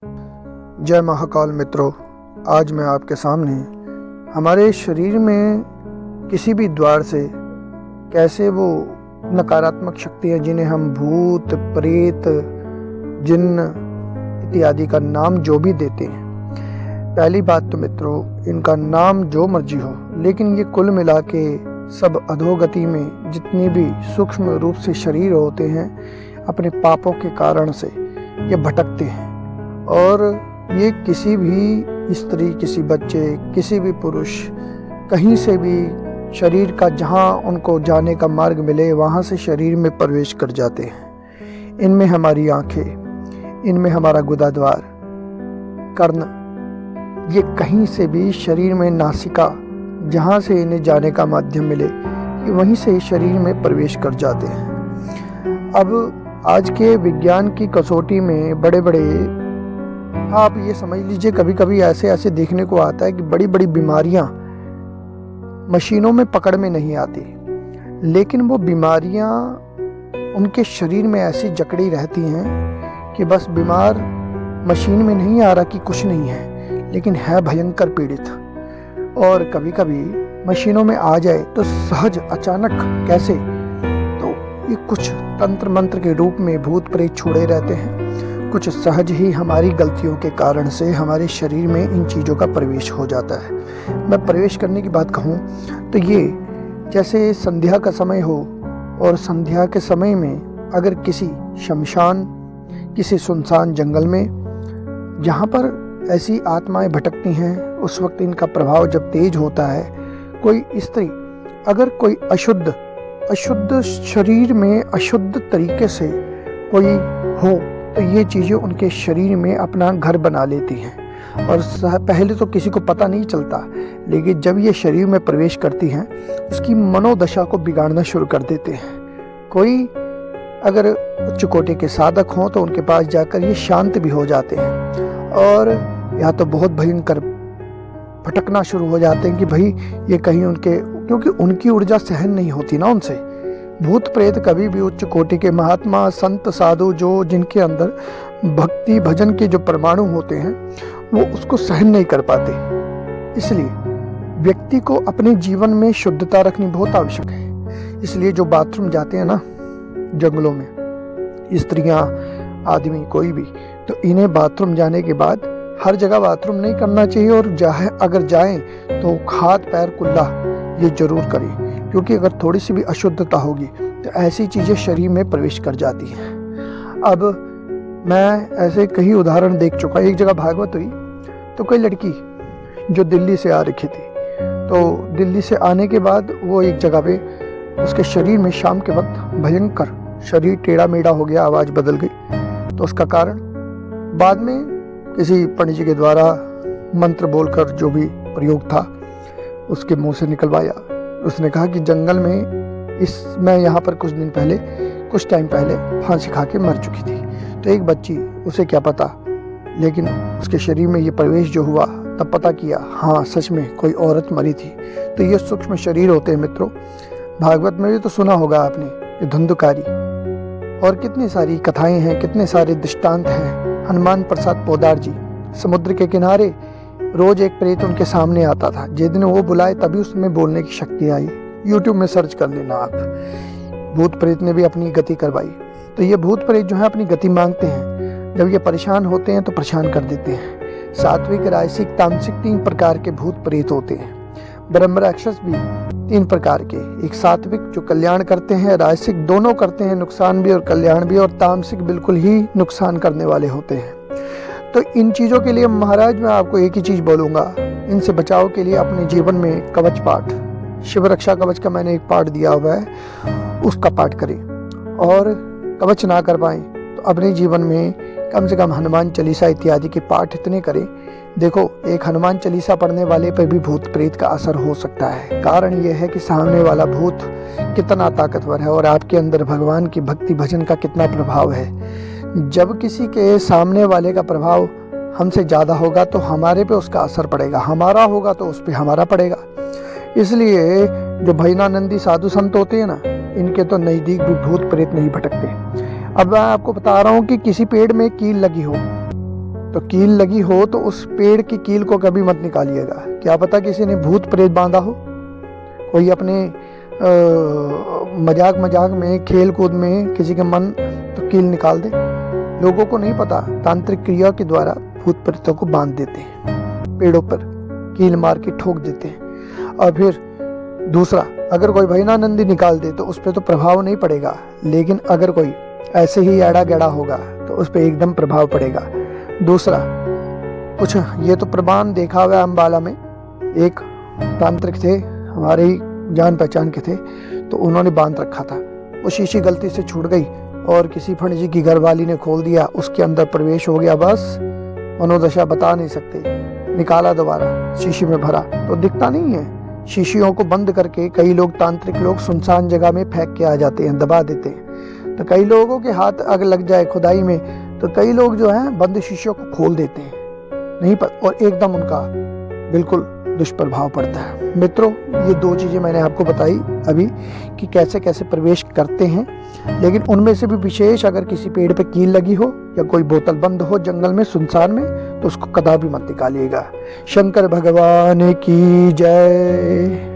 जय महाकाल मित्रों, आज मैं आपके सामने हमारे शरीर में किसी भी द्वार से कैसे वो नकारात्मक शक्तियाँ जिन्हें हम भूत, प्रेत, जिन्न इत्यादि का नाम जो भी देते हैं। पहली बात तो मित्रों, इनका नाम जो मर्जी हो, लेकिन ये कुल मिला के सब अधोगति में जितने भी सूक्ष्म रूप से शरीर होते हैं, अपने पापों के कारण से ये भटकते हैं। और ये किसी भी स्त्री, किसी बच्चे, किसी भी पुरुष, कहीं से भी शरीर का जहाँ उनको जाने का मार्ग मिले वहाँ से शरीर में प्रवेश कर जाते हैं। इनमें हमारी आँखें, इनमें हमारा गुदाद्वार, कर्ण, ये कहीं से भी शरीर में नासिका, जहाँ से इन्हें जाने का माध्यम मिले वहीं से शरीर में प्रवेश कर जाते हैं। अब आज के विज्ञान की कसौटी में बड़े बड़े, आप ये समझ लीजिए, कभी कभी ऐसे देखने को आता है कि बड़ी बड़ी बीमारियां मशीनों में पकड़ में नहीं आती, लेकिन वो बीमारियां उनके शरीर में ऐसी जकड़ी रहती हैं कि बस बीमार मशीन में नहीं आ रहा कि कुछ नहीं है, लेकिन है भयंकर पीड़ित। और कभी कभी मशीनों में आ जाए तो सहज अचानक कैसे, तो ये कुछ तंत्र मंत्र के रूप में भूत प्रेत छुड़े रहते हैं। कुछ सहज ही हमारी गलतियों के कारण से हमारे शरीर में इन चीज़ों का प्रवेश हो जाता है। मैं प्रवेश करने की बात कहूँ तो ये जैसे संध्या का समय हो, और संध्या के समय में अगर किसी शमशान, किसी सुनसान जंगल में जहाँ पर ऐसी आत्माएं भटकती हैं, उस वक्त इनका प्रभाव जब तेज होता है, कोई स्त्री अगर कोई अशुद्ध शरीर में अशुद्ध तरीके से कोई हो तो ये चीज़ें उनके शरीर में अपना घर बना लेती हैं। और पहले तो किसी को पता नहीं चलता, लेकिन जब ये शरीर में प्रवेश करती हैं उसकी मनोदशा को बिगाड़ना शुरू कर देते हैं। कोई अगर उच्च कोटि के साधक हों तो उनके पास जाकर ये शांत भी हो जाते हैं, और या तो बहुत भयंकर भटकना शुरू हो जाते हैं कि भाई ये कहीं उनके, क्योंकि उनकी ऊर्जा सहन नहीं होती ना उनसे। भूत प्रेत कभी भी उच्च कोटि के महात्मा, संत, साधु, जो जिनके अंदर भक्ति भजन के जो परमाणु होते हैं वो उसको सहन नहीं कर पाते। इसलिए व्यक्ति को अपने जीवन में शुद्धता रखनी बहुत आवश्यक है। इसलिए जो बाथरूम जाते हैं ना जंगलों में, स्त्रियां, आदमी, कोई भी, तो इन्हें बाथरूम जाने के बाद हर जगह बाथरूम नहीं करना चाहिए, और अगर जाएं तो हाथ पैर कुल्ला ये जरूर करें, क्योंकि अगर थोड़ी सी भी अशुद्धता होगी तो ऐसी चीज़ें शरीर में प्रवेश कर जाती हैं। अब मैं ऐसे कई उदाहरण देख चुका। एक जगह भागवत हुई तो कोई लड़की जो दिल्ली से आ रखी थी, तो दिल्ली से आने के बाद वो एक जगह पे उसके शरीर में शाम के वक्त भयंकर शरीर टेढ़ा मेढ़ा हो गया, आवाज़ बदल गई। तो उसका कारण बाद में किसी पंडित जी के द्वारा मंत्र बोलकर जो भी प्रयोग था उसके मुंह से निकलवाया। उसने कहा कि जंगल में मैं यहाँ पर कुछ टाइम पहले फांसी खा के मर चुकी थी। तो एक बच्ची, उसे क्या पता, लेकिन उसके शरीर में ये प्रवेश जो हुआ तब पता किया, हाँ सच में कोई औरत मरी थी। तो ये सूक्ष्म शरीर होते हैं मित्रों। भागवत में भी तो सुना होगा आपने, ये धुंधकारी, और कितनी सारी कथाएं हैं, कितने सारे दृष्टांत हैं। हनुमान प्रसाद पोदार जी, समुद्र के किनारे रोज एक प्रेत उनके सामने आता था। जिस दिन वो बुलाए तभी उसमें बोलने की शक्ति आई। यूट्यूब में सर्च कर लेना आप। भूत प्रेत ने भी अपनी गति करवाई। तो ये भूत प्रेत जो है अपनी गति मांगते हैं। जब ये परेशान होते हैं तो परेशान कर देते हैं। सात्विक, राजसिक, तामसिक 3 प्रकार के भूत प्रेत होते हैं। ब्रह्म राक्षस भी 3 प्रकार के, एक सात्विक जो कल्याण करते हैं, राजसिक दोनों करते हैं, नुकसान भी और कल्याण भी, और तामसिक बिल्कुल ही नुकसान करने वाले होते हैं। तो इन चीज़ों के लिए महाराज मैं आपको एक ही चीज़ बोलूँगा, इनसे बचाव के लिए अपने जीवन में कवच पाठ, शिव रक्षा कवच का मैंने एक पाठ दिया हुआ है, उसका पाठ करें। और कवच ना कर पाएँ तो अपने जीवन में कम से कम हनुमान चालीसा इत्यादि के पाठ इतने करें। देखो, एक हनुमान चालीसा पढ़ने वाले पर भी भूत प्रेत का असर हो सकता है। कारण यह है कि सामने वाला भूत कितना ताकतवर है और आपके अंदर भगवान की भक्ति भजन का कितना प्रभाव है। जब किसी के सामने वाले का प्रभाव हमसे ज़्यादा होगा तो हमारे पे उसका असर पड़ेगा, हमारा होगा तो उस पर हमारा पड़ेगा। इसलिए जो भजनानंदी साधु संत होते हैं ना, इनके तो नज़दीक भी भूत प्रेत नहीं भटकते। अब मैं आपको बता रहा हूँ कि किसी पेड़ में कील लगी हो तो कील लगी हो तो उस पेड़ की कील को कभी मत निकालिएगा। क्या पता किसी ने भूत प्रेत बांधा हो, कोई अपने मजाक मजाक में खेल कूद में किसी के मन तो कील निकाल दे। लोगों को नहीं पता, तांत्रिक क्रिया के द्वारा भूत प्रेतों को बांध देते हैं, पेड़ों पर कील मार के ठोक देते हैं। और फिर दूसरा, अगर कोई भैनानंदी निकाल दे तो उस पर तो प्रभाव नहीं पड़ेगा, लेकिन अगर कोई ऐसे ही एड़ा गड़ा होगा तो उस पर एकदम प्रभाव पड़ेगा। दूसरा, कुछ ये तो प्रमाण देखा हुआ है, अम्बाला में एक तांत्रिक थे, हमारे ही जान पहचान के थे, तो उन्होंने बांध रखा था। वो शीशी गलती से छूट गई और किसी फंड जी की घरवाली ने खोल दिया, उसके अंदर प्रवेश हो गया। बस मनोदशा बता नहीं सकते, निकाला दोबारा, शीशी में भरा तो दिखता नहीं है। शीशियों को बंद करके कई लोग, तांत्रिक लोग, सुनसान जगह में फेंक के आ जाते हैं, दबा देते हैं। तो कई लोगों के हाथ अग लग जाए खुदाई में तो कई लोग जो हैं बंद शीशियों को खोल देते हैं, नहीं पर, और एकदम उनका बिल्कुल दुष्प्रभाव पड़ता है। मित्रों, ये दो चीज़ें मैंने आपको बताई अभी कि कैसे कैसे प्रवेश करते हैं, लेकिन उनमें से भी विशेष, अगर किसी पेड़ पे कील लगी हो या कोई बोतल बंद हो जंगल में सुनसान में, तो उसको कदापि मत निकालिएगा। शंकर भगवान की जय।